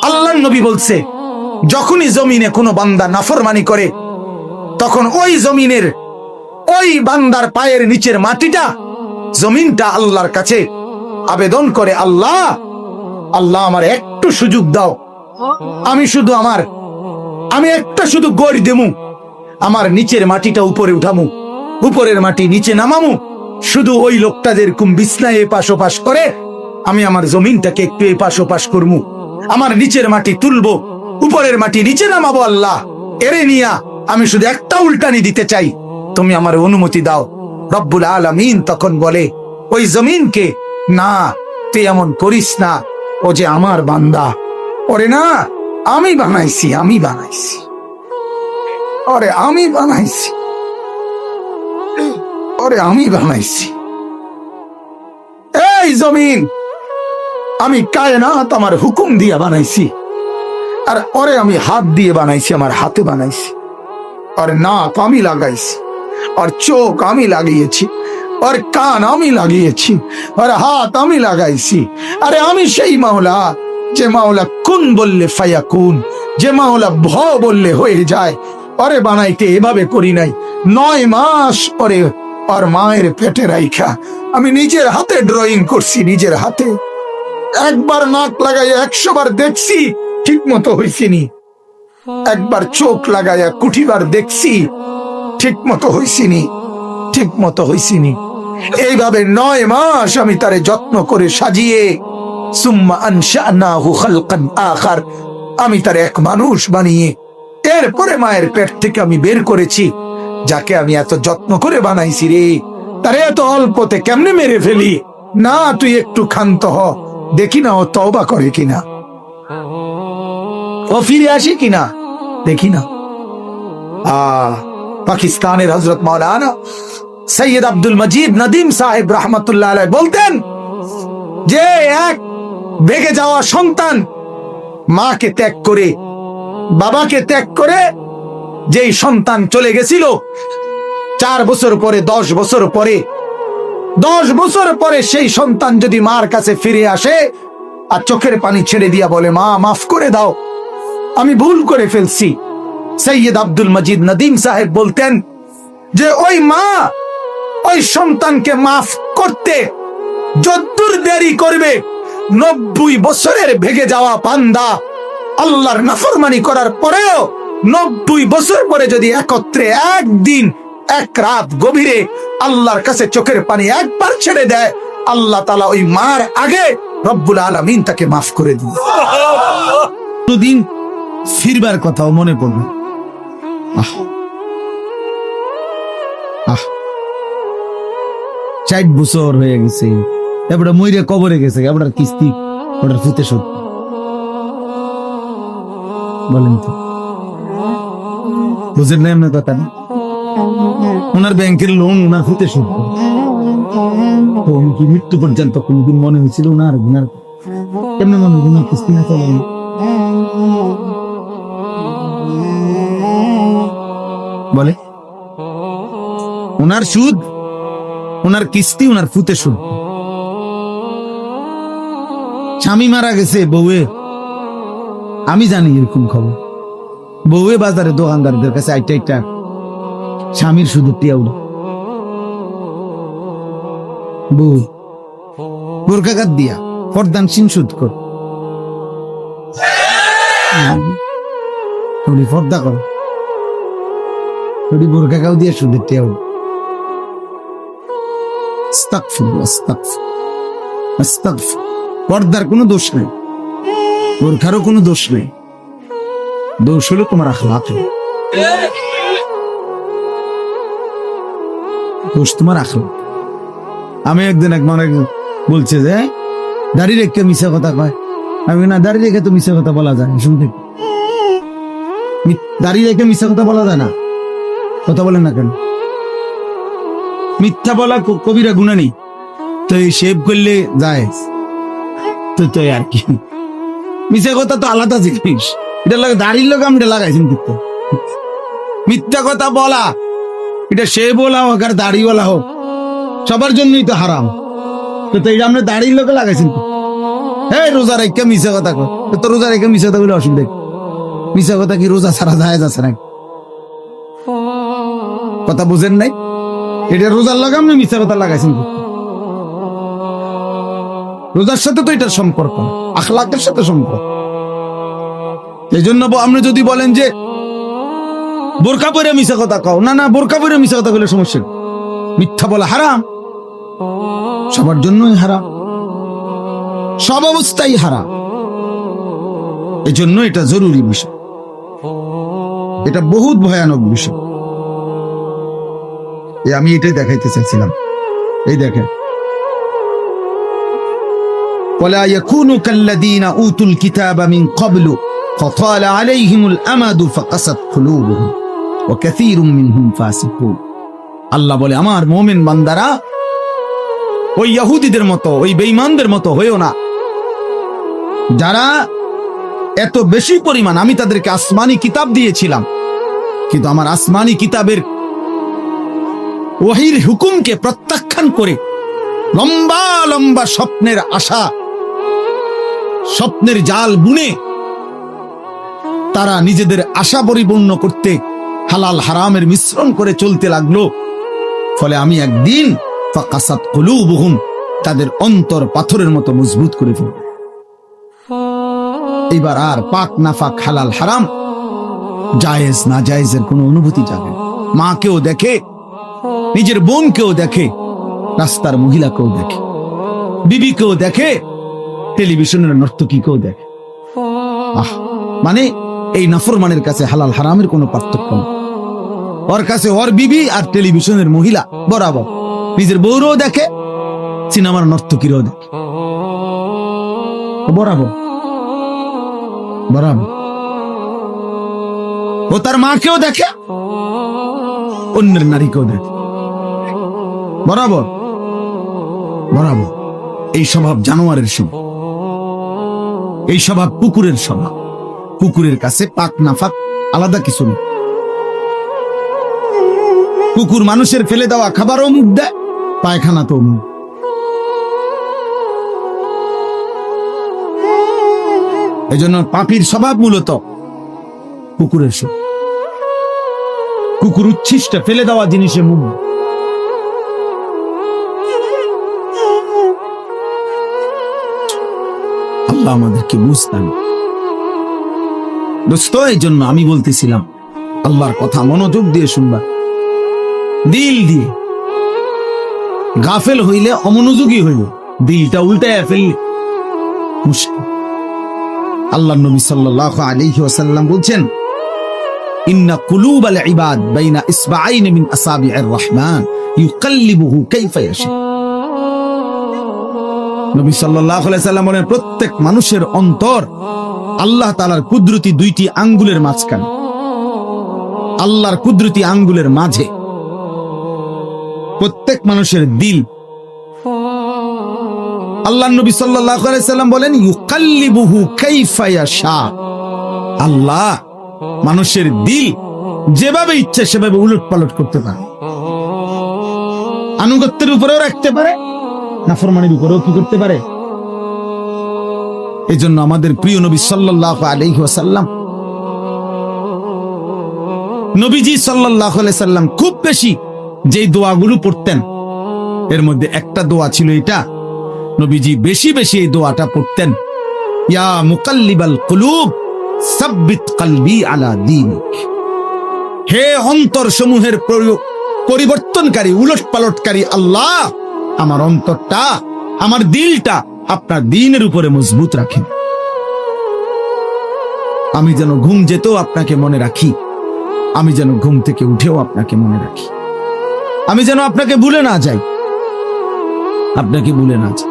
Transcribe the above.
আল্লাহর নবী বলছে, যখনই জমিনে কোনো বান্দা নাফরমানি করে, তখন ওই জমিনের ওই বান্দার পায়ের নিচের মাটিটা, জমিনটা আল্লাহর কাছে আবেদন করে, আল্লাহ আল্লাহ আমার একটু সুযোগ দাও, আমি একটা শুধু গড় দেমু, আমার নিচের মাটিটা উপরে উঠামু, উপরের মাটি নিচে নামামু, শুধু ওই লোকটা যেরকম বিছনায় এপাশ ওপাশ করে, আমি আমার জমিনটাকে একটু এপাশ ওপাশ করমু, আমার নিচের মাটি তুলবো, উপরের মাটি নিচে নামাবো, আল্লাহ এরে নিয়া আমি শুধু একটা উল্টানি দিতে চাই, তুমি আমার অনুমতি দাও। রব্বুল আলামিন তখন বলে ওই জমিনকে, না তুই এমন করিস না, ও যে আমার বান্দা, ওরে না আমি বানাইছি, ওরে আমি বানাইছি। এই জমিন আমি কায়নাত আমার হুকুম দিয়ে বানাইছি, আর ওরে আমি হাত দিয়ে বানাইছি, আমার হাতে বানাইছি, আর নাক আমি লাগাইছি, আর চোখ আমি লাগিয়েছি, আর কান আমি লাগিয়েছি, আর হাত আমি লাগাইছি। আরে আমি সেই মাওলা, যে মাওলা কুন বললে ফায়াকুন, যে মাওলা ভ বললে হয়ে যায়। আরে বানাইতে এভাবে করি নাই, 9 মাস পরে আর মায়ের পেটে রাইখা আমি নিজের হাতে ড্রয়িং করছি, নিজের হাতে একবার নাক লাগাই 100 বার দেখছি, ঠিক মতো হয়েছিনি, একবার চোখ লাগাইয়া কুঠিবার দেখছি, ঠিক মতো হয়েছিনি। এইভাবে 9 মাস আমি তারে যত্ন করে সাজিয়ে, সুম্মা আনশানাহু খালকান আখার, আমি তারে এক মানুষ বানিয়ে এরপরে মায়ের পেট থেকে আমি বের করেছি। যাকে আমি এত যত্ন করে বানাইছি রে, তারে এত অল্পতে কেমনে মেরে ফেলি? না তুই একটু ক্ষান্ত হ, দেখি না ও তওবা করে কিনা, ও ফিরে আসে কিনা, দেখি না। পাকিস্তানের হযরত মাওলানা সৈয়দ আব্দুল মজিদ নদীম সাহেব রহমতুল্লাহ আলাইহি বলতেন যে এক ভেগে যাওয়া সন্তান মাকে ত্যাগ করে, বাবাকে ত্যাগ করে যেই সন্তান চলে গেছিল, 4 বছর পরে 10 বছর পরে 10 বছর পরে সেই সন্তান যদি মার কাছে ফিরে আসে আর চোখের পানি ছেড়ে দিয়া বলে, মা মাফ করে দাও, আমি ভুল করে ফেলছি, সৈয়দ আব্দুল মজিদ নদীম সাহেব বলতেন যে ওই মা ওই সন্তানকে মাফ করতে যদ্দূর দেরি করবে, 90 বছরের ভেগে যাওয়া বান্দা আল্লাহর নাফরমানি করার পরেও 90 বছর পরে যদি একত্রে একদিন এক রাত গভীরে আল্লাহর কাছে চোখের পানি একবার ছেড়ে দেয়, আল্লাহ তাআলা ওই মার আগে রব্বুল আলামিন তাকে মাফ করে দিন। দিন ফিরবার কথাও মনে পড়বে। 60 বছর হয়ে গেছে, এবারে মইরে কবরে গেছে, এবার কিস্তি ওটার ফুতে শোধ, বলেন তো বুঝেন না এমন কথা? ওনার ব্যাংকের লোন ওনার ফুতে শোধ, কি মৃত্যু পর্যন্ত কোনদিন মনে হয়েছিল ওনার কেমনে মনে হয় কিস্তি না চলে? বলে ওনার সুদ, ওনার কিস্তি, ওনার ফুতে সুদ। স্বামী মারা গেছে, বউয়ে, আমি জানি এরকম খবর, বউয়ে বাজারে দোকানদারদের কাছে আইটা স্বামীর শুধু টিয়াউল, বউ বোরকাঘাত দিয়া পর্দানসীন সুদ কর, পর্দা কর, বোরকাঘাও দিয়া সুদের টিয়াউল। পর্দার কোনো দোষ নেই, বোরখারও কোনো দোষ নেই, দোষ হলো তোমার আখলাক, দোষ তোমার আখলাক। আমি একদিন এক মানে বলছে যে দাড়ি রেখে মিশা কথা কয়, আমি না দাড়ি রেখে তো মিশা কথা বলা যায়, শুনতে দাড়ি রেখে মিশা কথা বলা যায় না, কথা বলেন না কেন? মিথ্যা বলা কবিরা গুনাহ নেই, তো এই শেভ করলে যায় তো আর কি, মিথ্যা কথা তো আলাদা জিনিস, এটা লাগে দাড়ির লোক আমি লাগাইছি, কিন্তু মিথ্যা কথা বলা এটা সে বলা হোক আর দাড়ি বলা হোক সবার জন্যই তো হারাম, তো এটা আমরা দাড়ির লোকে লাগাইছেন, এই রোজা রেখে মিশা কথা কর, তো রোজা রেখে মিশা কথা বলে অসুবিধা কি? মিশা কথা কি রোজা ছাড়া যায় যাচ্ছে নাকি? কথা বুঝেন নাই? এটা রোজার লাগাম না মিশা কথা লাগাইছেন? রোজার সাথে তো এটার সম্পর্ক না, আখলাকের সাথে সম্পর্ক। এই জন্য আপনি যদি বলেন যে বোরকা পরে মিশা কথা কও, না না, বোরকা পরে মিশা কথা বলে সমস্যা নেই। মিথ্যা বলা হারাম, সবার জন্যই হারাম, সব অবস্থায় হারাম। এই জন্য এটা জরুরি বিষয়, এটা বহুত ভয়ানক বিষয়। আমি এটাই দেখাইতে চাইছিলাম। এই দেখেন, ওয়ালা ইয়াকুনু কাল্লাযীনা উতুল কিতাবা মিন ক্বাবলু ফাতালা আলাইহিমুল আমাদু ফাকাসাত কুলুবুহুম ওয়া কাসীরুম মিনহুম ফাসিকুন। আল্লাহ বলে, আমার মুমিন বান্দারা ওই ইহুদিদের মতো, ওই বেঈমানদের মতো হইও না, যারা এত বেশি পরিমাণ, আমি তাদেরকে আসমানি কিতাব দিয়েছিলাম, কিন্তু আমার আসমানি কিতাবের ওহীর হুকুমকে প্রত্যাখ্যান করে লম্বা লম্বা স্বপ্নের আশা, স্বপ্নের জাল বুনে তারা নিজেদের আশা পরিপূর্ণ করতে হালাল হারামের মিশ্রণ করে চলতে লাগলো। ফলে আমি একদিন ফাকাসাত কুলুবুহুম, তাদের অন্তর পাথরের মতো মজবুত করে ফেলব। এবার আর পাক নাফাক হালাল হারাম, জায়েজ না জায়েজের কোনো অনুভূতি যাবে না। মাকেও দেখে, নিজের বোনকেও দেখে, রাস্তার মহিলাকেও দেখে, বিবিকেও দেখে, টেলিভিশনের নর্তকীকেও দেখে। মানে এই নাফরমানের কাছে হালাল হারামের কোনো পার্থক্য নেই। ওর কাছে ওর বিবি আর টেলিভিশনের মহিলা বরাবর। নিজের বউরও দেখে, সিনেমার নর্তকীরও দেখে, বরাবর বরাবর। ও তার মাকেও দেখে, অন্যের নারীকেও দেখে, বরাবর বরাবর। এই স্বভাব জানোয়ারের স্বভাব, এই স্বভাব কুকুরের স্বভাব। কুকুরের কাছে পাক নাফাক আলাদা কিছু নেই। কুকুর মানুষের ফেলে দেওয়া খাবারও মুখ দেয়, পায়খানা তো মুখ। এই জন্য পাপীর স্বভাব মূলত কুকুরের স্বভাব। কুকুর উচ্ছিষ্ট ফেলে দেওয়া জিনিসে মুখ। আল্লাহ আমাদেরকে বুঝতাম দোস্ত। এই জন্য আমি বলতেছিলাম, আল্লাহর কথা মনোযোগ দিয়ে শুনবা, দিল দিয়ে। গাফেল হইলে অমনোযোগী হইল, দিলটা উল্টায় ফেললে মুশকিল। আল্লাহর নবী সাল্লাল্লাহু আলাইহি ওয়াসাল্লাম বলছেন, ইন্না কুলুবাল ইবাদ বাইনা ইসবাআইন মিন আসাবি'ir রহমান ইউকাল্লিবুহু কাইফা ইয়াশা। নবী সাল্লাল্লাহু আলাইহি ওয়াসাল্লাম বলেন, প্রত্যেক মানুষের অন্তর আল্লাহ তাআলার কুদরতি দুইটি আঙ্গুলের মাঝখানে, আল্লাহর কুদরতি আঙ্গুলের মাঝে। প্রত্যেক মানুষের দিল, আল্লাহর নবী সাল্লাল্লাহু আলাইহি ওয়াসাল্লাম বলেন, ইউকাল্লিবুহু কাইফা ইয়াশা। আল্লাহ মানুষের দিল যেভাবে ইচ্ছে সেভাবে উলটপালট করতে পারে। আনুগত্যের উপরেও রাখতে পারে, নাফরমানির উপরেও কি করতে পারে। এই জন্য আমাদের প্রিয় নবী সাল্লাল্লাহু আলাইহি ওয়াসাল্লাম, নবীজি সাল্লাল্লাহু আলাইহি ওয়াসাল্লাম খুব বেশি যেই দোয়াগুলো পড়তেন, এর মধ্যে একটা দোয়া ছিল এটা। নবীজি বেশি বেশি এই দোয়াটা পড়তেন, ইয়া মুকাল্লিবাল কুলুব সাব্বিত কলবি আলা দীনিক। হে অন্তর সমূহের পরিবর্তনকারী, উলটপালটকারী আল্লাহ, আমার অন্তরটা, আমার দিলটা আপনার দ্বীনের উপরে মজবুত রাখেন। আমি যেন ঘুম যেতেও আপনাকে মনে রাখি, আমি যেন ঘুম থেকে উঠেও আপনাকে মনে রাখি, আমি যেন আপনাকে ভুলে না যাই, আপনাকে ভুলে না যাই।